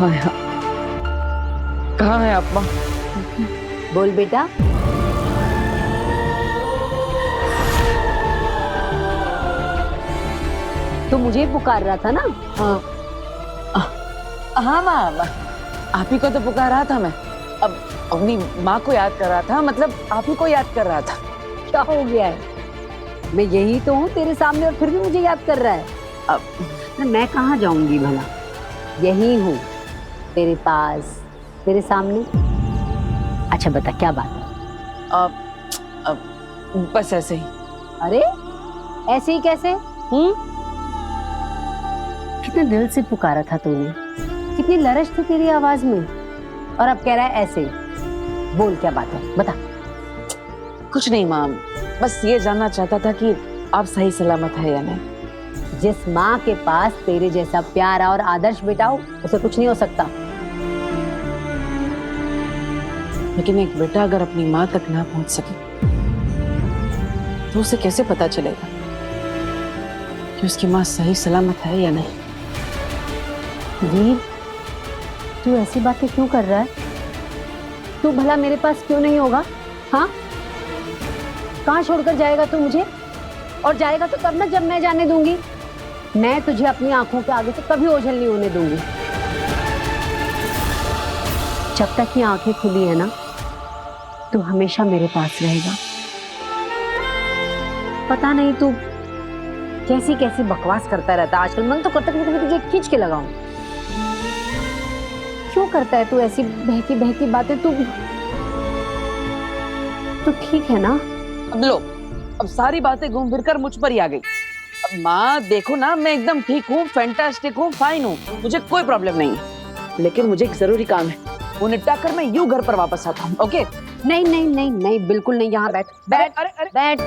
कहाँ है? कहाँ है आप माँ? बोल बेटा। तू मुझे पुकार रहा था ना? हाँ माँ, आप ही को तो पुकार रहा था मैं। अब अपनी माँ को याद कर रहा था, मतलब आप ही को याद कर रहा था। क्या हो गया है? मैं यही तो हूँ तेरे सामने और फिर भी मुझे याद कर रहा है। अब मैं कहाँ जाऊंगी भला? यही हूँ तेरे पास, तेरे सामने। अच्छा बता क्या बात है? अब बस ऐसे ही। अरे ऐसे ही कैसे? कितने दिल से पुकारा था तूने, कितनी लरज थी तेरी आवाज में, और अब कह रहा है ऐसे। बोल क्या बात है, बता। कुछ नहीं माँ, बस ये जानना चाहता था कि आप सही सलामत है या नहीं। जिस माँ के पास तेरे जैसा प्यारा और आदर्श बेटा हो, उसे कुछ नहीं हो सकता। लेकिन एक बेटा अगर अपनी माँ तक ना पहुंच सके तो उसे कैसे पता चलेगा कि उसकी माँ सही सलामत है या नहीं? वीर, तू ऐसी बातें क्यों कर रहा है? तू भला मेरे पास क्यों नहीं होगा? हाँ, कहाँ छोड़कर जाएगा तू मुझे? और जाएगा तो तब ना जब मैं जाने दूंगी। मैं तुझे अपनी आंखों के आगे से कभी ओझल नहीं होने दूंगी। जब तक ये आंखें खुली है ना, तू हमेशा मेरे पास रहेगा। पता नहीं तू कैसी कैसी बकवास करता रहता है आजकल। मन तो करता है कि मैं तुझे खींच के लगाऊं। क्यों करता है तू ऐसी बहकी बहकी बातें? तू ठीक है ना? अब लो, अब सारी बातें घूम फिर कर मुझ पर ही आ गई। अब माँ देखो ना, मैं एकदम ठीक हूँ, फैंटास्टिक हूँ, फाइन हूँ, मुझे कोई प्रॉब्लम नहीं है। लेकिन मुझे एक जरूरी काम है, वो निपटा कर मैं यूं घर पर वापस आता हूँ। ओके? नहीं नहीं नहीं नहीं, बिल्कुल नहीं। यहाँ बैठ बैठ अरे अरे बैठ।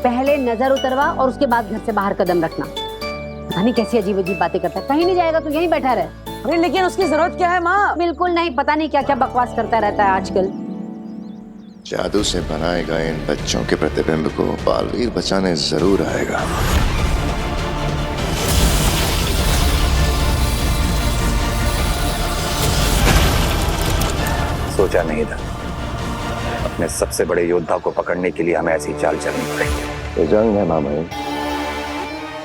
पहले नजर उतरवा और उसके बाद घर से बाहर कदम रखना। पता नहीं कैसी अजीब अजीब बातें करता है। कहीं नहीं जाएगा तू, यहीं बैठा रहे। अरे लेकिन उसकी जरूरत क्या है माँ? बिल्कुल नहीं, पता नहीं क्या क्या बकवास करता रहता है आजकल। जादू से बनाए गए इन बच्चों के प्रतिबिंब को बालवीर बचाने जरूर आएगा। सोचा नहीं था अपने सबसे बड़े योद्धा को पकड़ने के लिए हमें ऐसी चाल चलनी पड़ेगी। ये जंग है मामा जी,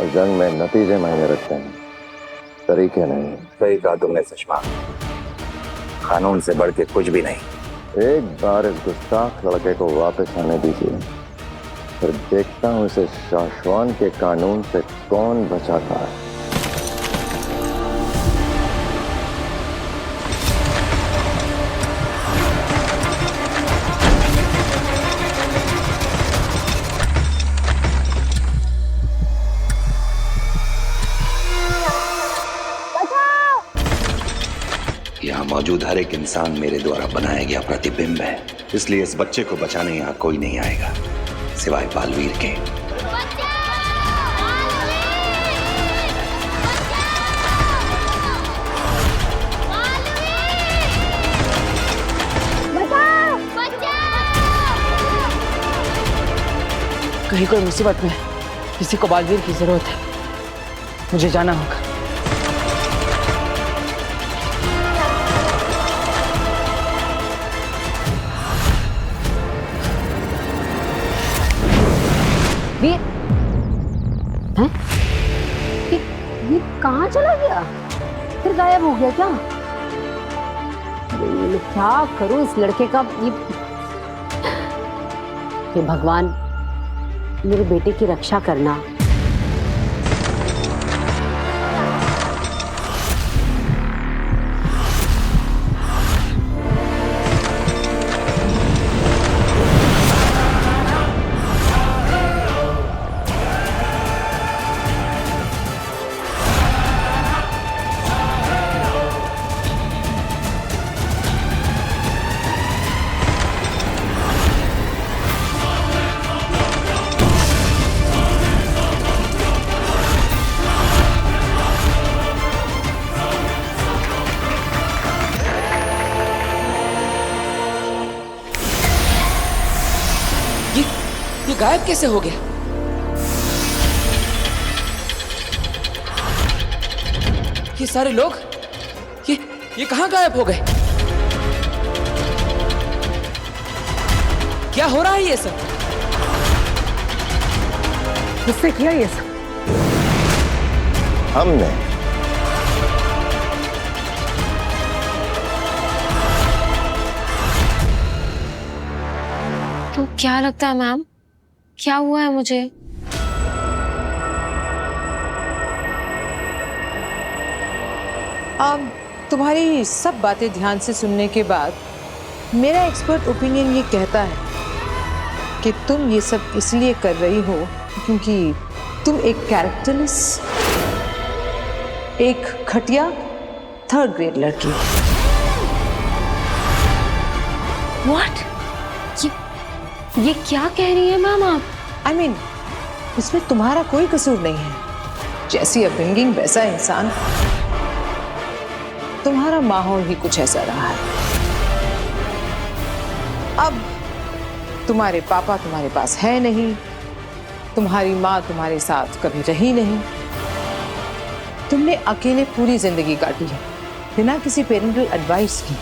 और जंग में नतीजे मायने रखते हैं, तरीके नहीं। सही कहा तुमने सुषमा, कानून से बढ़ के कुछ भी नहीं। एक बार इस गुस्ताख लड़के को वापस आने दीजिए, फिर देखता हूँ इसे शाश्वान के कानून से कौन बचाता है। यहाँ मौजूद हर एक इंसान मेरे द्वारा बनाया गया प्रतिबिंब है, इसलिए इस बच्चे को बचाने यहाँ कोई नहीं आएगा सिवाय बालवीर के। कहीं कोई मुसीबत में किसी को बालवीर की जरूरत है, मुझे जाना होगा। वीर, हैं? ये कहाँ चला गया? फिर गायब हो गया क्या? मैं क्या करूं इस लड़के का? ये भगवान, मेरे बेटे की रक्षा करना। ये गायब कैसे हो गया? ये सारे लोग ये कहाँ गायब हो गए? क्या हो रहा है ये सब? किसने किया ये सब? हमने। तो क्या लगता है मैम, क्या हुआ है मुझे? तुम्हारी सब बातें ध्यान से सुनने के बाद मेरा एक्सपर्ट ओपिनियन ये कहता है कि तुम ये सब इसलिए कर रही हो क्योंकि तुम एक कैरेक्टरलेस, एक घटिया 3rd ग्रेड लड़की हो। What? ये क्या कह रही है मैम आप? I mean, इसमें तुम्हारा कोई कसूर नहीं है। जैसी अपब्रिंगिंग वैसा इंसान। तुम्हारा माहौल ही कुछ ऐसा रहा है। अब तुम्हारे पापा तुम्हारे पास है नहीं, तुम्हारी माँ तुम्हारे साथ कभी रही नहीं, तुमने अकेले पूरी जिंदगी काटी है बिना किसी पेरेंटल एडवाइस की।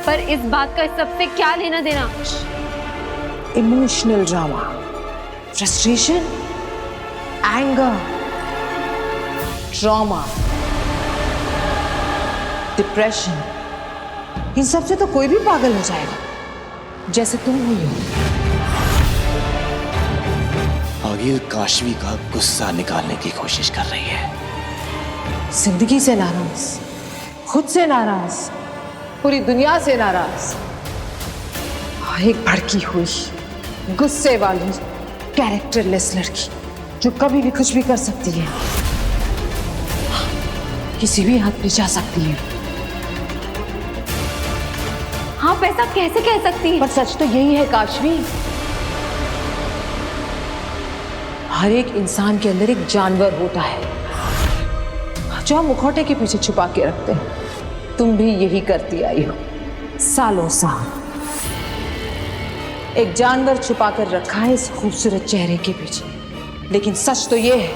पर इस बात का इस सबसे क्या लेना देना? Emotional drama, frustration, anger, trauma, depression, इन सब से तो कोई भी पागल हो जाएगा जैसे तुम हुई हो। आगिर काशवी का गुस्सा निकालने की कोशिश कर रही है। जिंदगी से नाराज, खुद से नाराज, पूरी दुनिया से नाराज, एक भड़की हुई गुस्से वाली कैरेक्टरलेस लड़की जो कभी भी कुछ भी कर सकती है, किसी भी हद पे जा सकती है। आप ऐसा कैसे कह सकती हैं? पर सच तो यही है काशवी, हर एक इंसान के अंदर एक जानवर होता है जो हम मुखौटे के पीछे छुपा के रखते हैं। तुम भी यही करती आई हो सालों साल। एक जानवर छुपा कर रखा है इस खूबसूरत चेहरे के पीछे, लेकिन सच तो यह है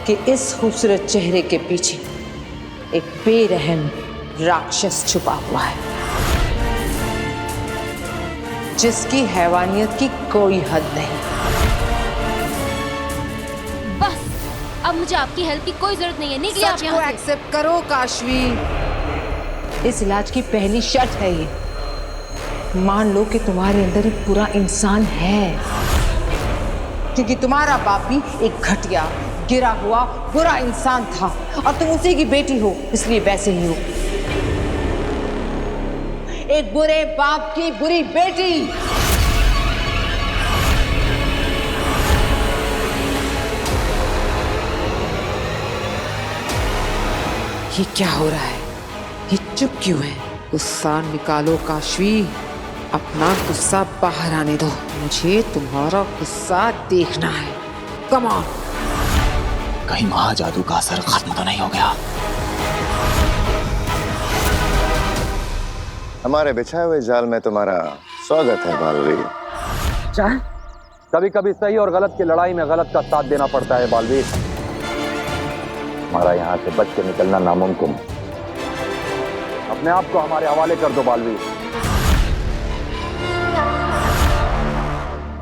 कि इस खूबसूरत चेहरे के पीछे एक बेरहम राक्षस छुपा हुआ है जिसकी हैवानियत की कोई हद नहीं। बस अब मुझे आपकी हेल्प की कोई जरूरत नहीं है। निकलिए आप सच को यहाँ से। एक्सेप्ट करो काशवी, इस इलाज की पहली शर्त है ये। मान लो कि तुम्हारे अंदर एक बुरा इंसान है, क्योंकि तुम्हारा बाप भी एक घटिया, गिरा हुआ बुरा इंसान था और तुम उसी की बेटी हो, इसलिए वैसे ही हो। एक बुरे बाप की बुरी बेटी। ये क्या हो रहा है? ये चुप क्यों है? गुस्सा निकालो काशवी, अपना गुस्सा बाहर आने दो। मुझे तुम्हारा गुस्सा देखना है। Come on. कहीं महाजादू का असर खत्म तो नहीं हो गया? हमारे बिछाए हुए जाल में तुम्हारा स्वागत है बालवी। जान, कभी कभी सही और गलत की लड़ाई में गलत का साथ देना पड़ता है बालवीर। हमारा यहाँ से बच के निकलना नामुमकिन है। अपने आप को हमारे हवाले कर दो बालवीर।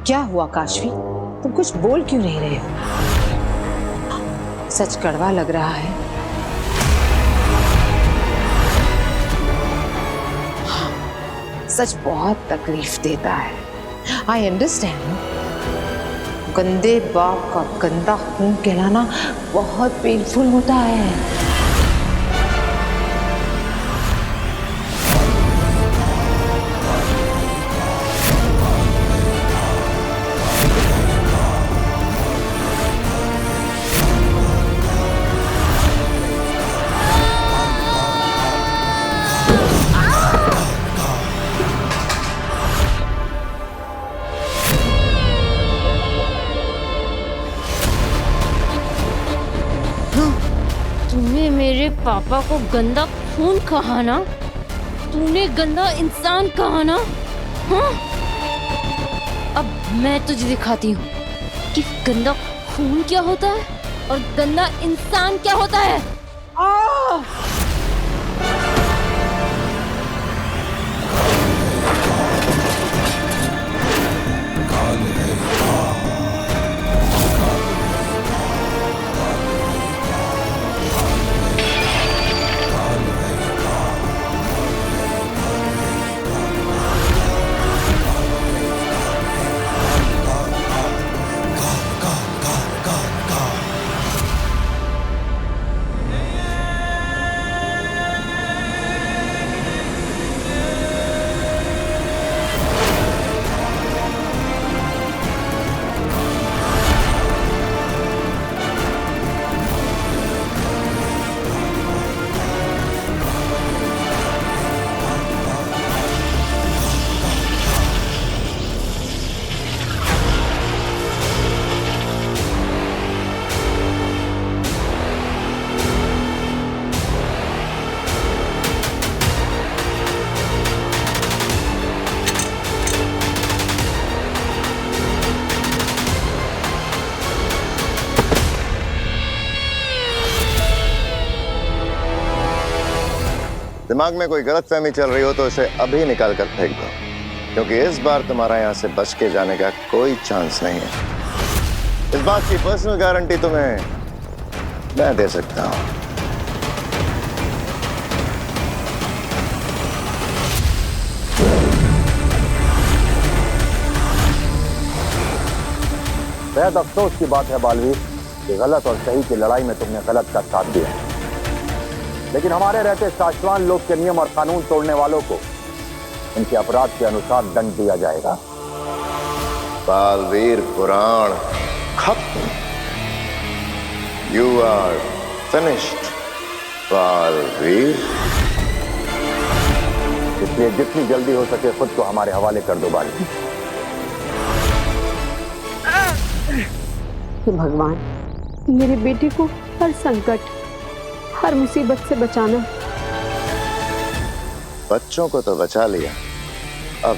क्या हुआ काशवी? तुम कुछ बोल क्यों नहीं रहे हो? सच कड़वा लग रहा है। हाँ, सच बहुत तकलीफ देता है। I understand. गंदे बाप का गंदा खून कहलाना बहुत पेनफुल होता है। तूने मेरे पापा को गंदा खून कहा ना? तूने गंदा इंसान कहा ना? हाँ? अब मैं तुझे दिखाती हूँ कि गंदा खून क्या होता है और गंदा इंसान क्या होता है। दिमाग में कोई गलतफहमी चल रही हो तो उसे अभी निकाल कर फेंक दो, क्योंकि इस बार तुम्हारा यहाँ से बच के जाने का कोई चांस नहीं है। इस बात की पर्सनल गारंटी तुम्हें मैं दे सकता हूँ। बेहद अफसोस की बात है बालवीर कि गलत और सही की लड़ाई में तुमने गलत का साथ दिया, लेकिन हमारे रहते शाश्वान लोक के नियम और कानून तोड़ने वालों को उनके अपराध के अनुसार दंड दिया जाएगा। बालवीर पुराण खत्म। You are finished Baalveer. इसलिए जितनी जल्दी हो सके खुद को हमारे हवाले कर दो बालवीर। हे भगवान, मेरे बेटे को हर संकट, हर मुसीबत से बचाना। बच्चों को तो बचा लिया, अब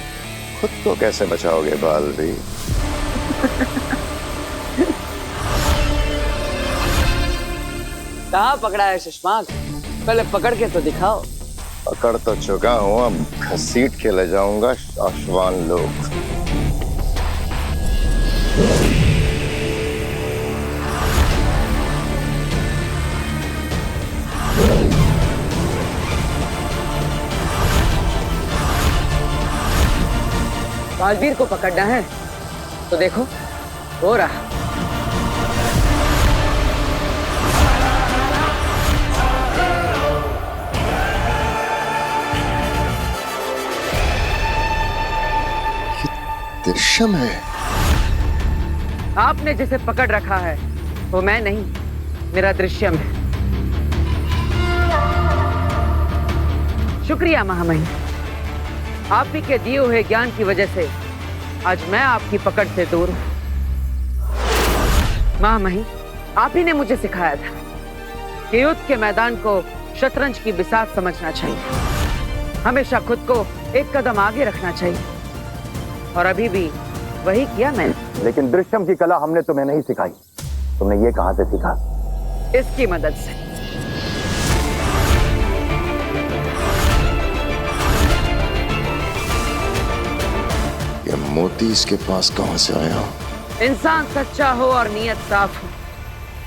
खुद को कैसे बचाओगे बालवीर? कहाँ पकड़ा है सुषमा? पहले पकड़ के तो दिखाओ। पकड़ तो चुका हूं, अब घसीट के ले जाऊंगा शाश्वान लोग। बालवीर को पकड़ना है तो देखो हो रहा। दृश्यम है। आपने जिसे पकड़ रखा है वो मैं नहीं, मेरा दृश्यम है। शुक्रिया महामहिम, आप ही के दिए हुए ज्ञान की वजह से आज मैं आपकी पकड़ से दूर हूं। महामहिम, आप ही ने मुझे सिखाया था कि युद्ध के मैदान को शतरंज की बिसात समझना चाहिए, हमेशा खुद को एक कदम आगे रखना चाहिए, और अभी भी वही किया मैंने। लेकिन दृश्यम की कला हमने तुम्हें नहीं सिखाई, तुमने ये कहां से सीखा? इसकी मदद से। ये मोती इसके पास कहां से आया? इंसान सच्चा हो और नीयत साफ हो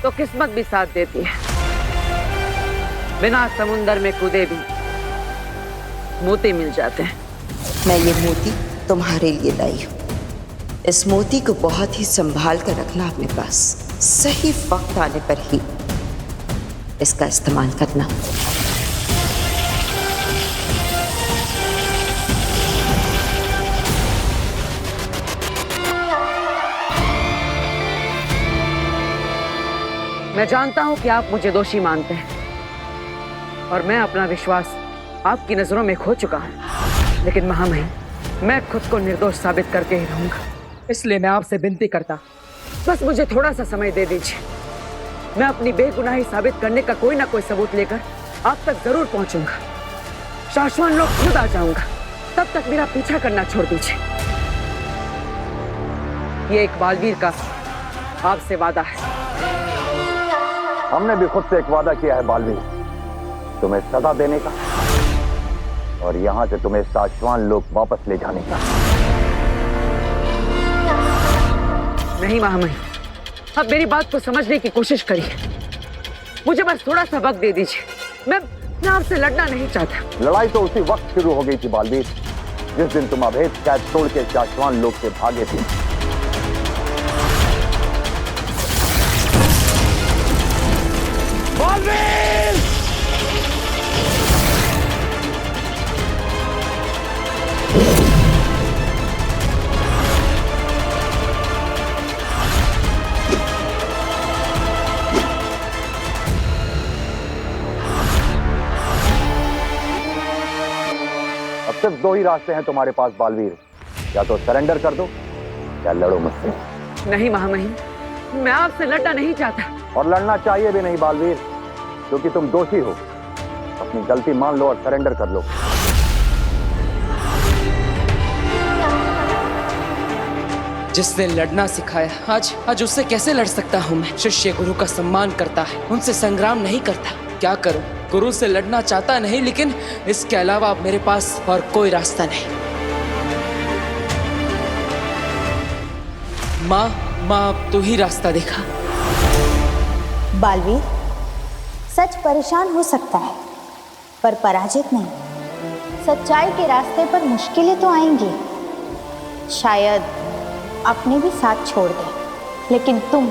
तो किस्मत भी साथ देती है। बिना समुंदर में कूदे भी मोती मिल जाते हैं। मैं ये मोती तुम्हारे लिए लाई हूँ। इस मोती को बहुत ही संभाल कर रखना अपने पास, सही वक्त आने पर ही इसका इस्तेमाल करना। मैं जानता हूं कि आप मुझे दोषी मानते हैं और मैं अपना विश्वास आपकी नजरों में खो चुका हूं, लेकिन महामहिम, मैं खुद को निर्दोष साबित करके ही रहूंगा। इसलिए मैं आपसे विनती करता, बस मुझे थोड़ा सा समय दे दीजिए। मैं अपनी बेगुनाही साबित करने का कोई ना कोई सबूत लेकर आप तक जरूर पहुंचूंगा। शाश्वान लोग खुद आ जाऊंगा, तब तक मेरा पीछा करना छोड़ दीजिए। ये एक बालवीर का आपसे वादा है। हमने भी खुद से एक वादा किया है बालवीर, तुम्हें सजा देने का और यहां से तुम्हें शाश्वान लोग वापस ले जाने का। नहीं महामहिम, अब मेरी बात को समझने की कोशिश करिए। मुझे बस थोड़ा सा वक्त दे दीजिए। मैं आपसे लड़ना नहीं चाहता। लड़ाई तो उसी वक्त शुरू हो गई थी बालवीर, जिस दिन तुम अभेद कैद तोड़ के शाश्वान लोग से भागे थे। अब सिर्फ दो ही रास्ते हैं तुम्हारे पास बालवीर, या तो सरेंडर कर दो या लड़ो मुझसे। नहीं महामहिम, मैं आपसे लड़ना नहीं चाहता। और लड़ना चाहिए भी नहीं बालवीर, क्योंकि तुम दोषी हो। अपनी गलती मान लो और सरेंडर कर लो। जिसने लड़ना सिखाया, आज उससे कैसे लड़ सकता हूँ मैं? शिष्य गुरु का सम्मान करता है, उनसे संग्राम नहीं करता। क्या करूं? गुरु से लड़ना चाहता नहीं, लेकिन इसके अलावा अब मेरे पास और कोई रास्ता नहीं। माँ अब तू ही रास्ता दिखा। बालवीर, सच परेशान हो सकता है पर पराजित नहीं। सच्चाई के रास्ते पर मुश्किलें तो आएंगी, शायद अपने भी साथ छोड़ दे, लेकिन तुम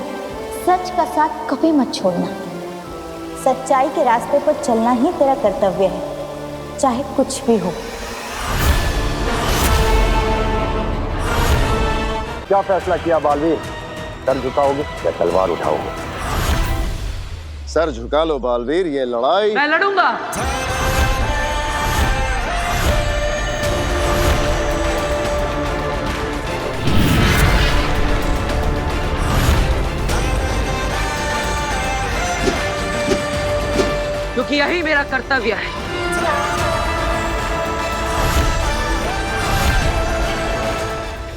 सच का साथ कभी मत छोड़ना। सच्चाई के रास्ते पर चलना ही तेरा कर्तव्य है, चाहे कुछ भी हो। क्या फैसला किया बालवीर? सर झुकाओगे या तलवार उठाओगे? सर झुका लो बालवीर, ये लड़ाई मैं लड़ूंगा। क्योंकि यही मेरा कर्तव्य है।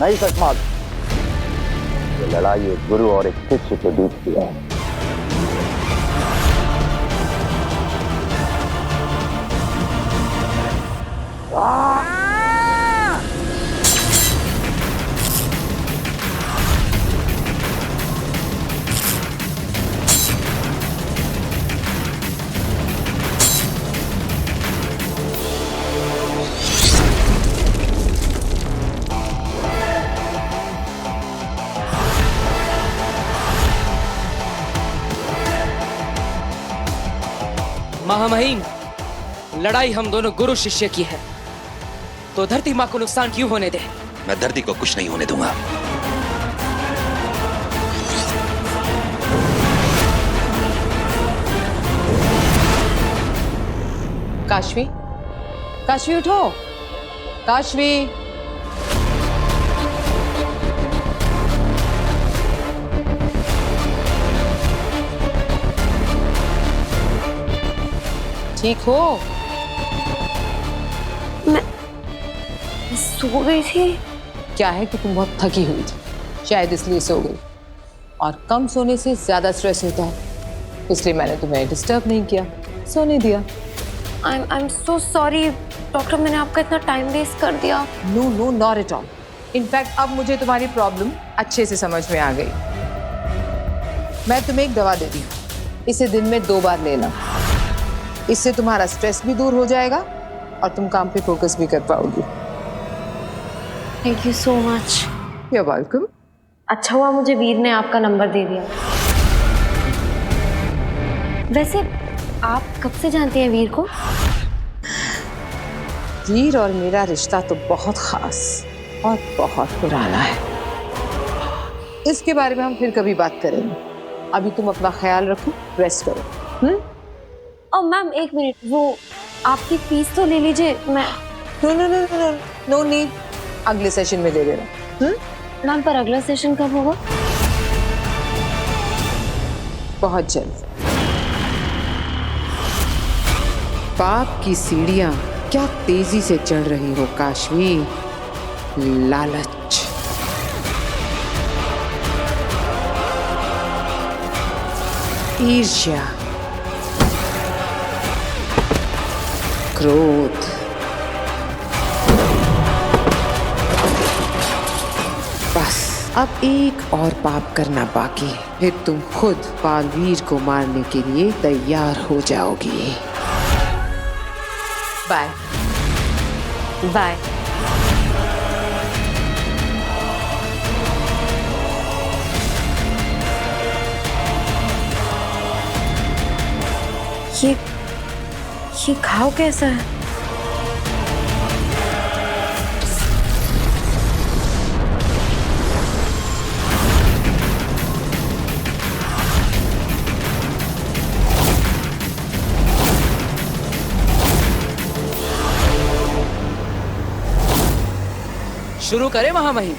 नहीं सचमात, ये लड़ाई एक गुरु और एक शिष्य के बीच की है। महामहिम, लड़ाई हम दोनों गुरु शिष्य की है, तो धरती माँ को नुकसान क्यों होने दे? मैं धरती को कुछ नहीं होने दूंगा। काशवी, काशवी उठो। काशवी, ठीक हो? मैं सो गई थी। क्या है कि तुम बहुत थकी हुई थी, शायद इसलिए सो गई। और कम सोने से ज्यादा स्ट्रेस होता है, इसलिए मैंने तुम्हें डिस्टर्ब नहीं किया, सोने दिया। I am so sorry doctor, मैंने आपका इतना टाइम वेस्ट कर दिया। No no, not at all. In fact अब मुझे तुम्हारी प्रॉब्लम अच्छे से समझ में आ गई। मैं तुम्हें एक दवा देती हूँ, इसे दिन में 2 बार लेना। इससे तुम्हारा स्ट्रेस भी दूर हो जाएगा और तुम काम पे फोकस भी कर पाओगी। Thank you so much. You are welcome. अच्छा हुआ मुझे वीर ने आपका नंबर दे दिया। वैसे आप कब से जानते हैं वीर को? वीर और मेरा रिश्ता तो बहुत खास और बहुत पुराना है। इसके बारे में हम फिर कभी बात करेंगे। अभी तुम अपना ख्याल रखो, रेस्ट करो। मैम एक मिनट, वो आपकी फीस तो ले लीजिए। मैं नो नीड, अगले सेशन में दे देना। मैम पर अगला सेशन कब होगा? बहुत जल्द। पाप की सीढ़ियां क्या तेजी से चढ़ रही हो काशवी। लालच, ईर्ष्या, क्रोध, बस अब एक और पाप करना बाकी है, फिर तुम खुद बालवीर को मारने के लिए तैयार हो जाओगी। Bye bye. ये घाव कैसा है? शुरू करें महामहिम?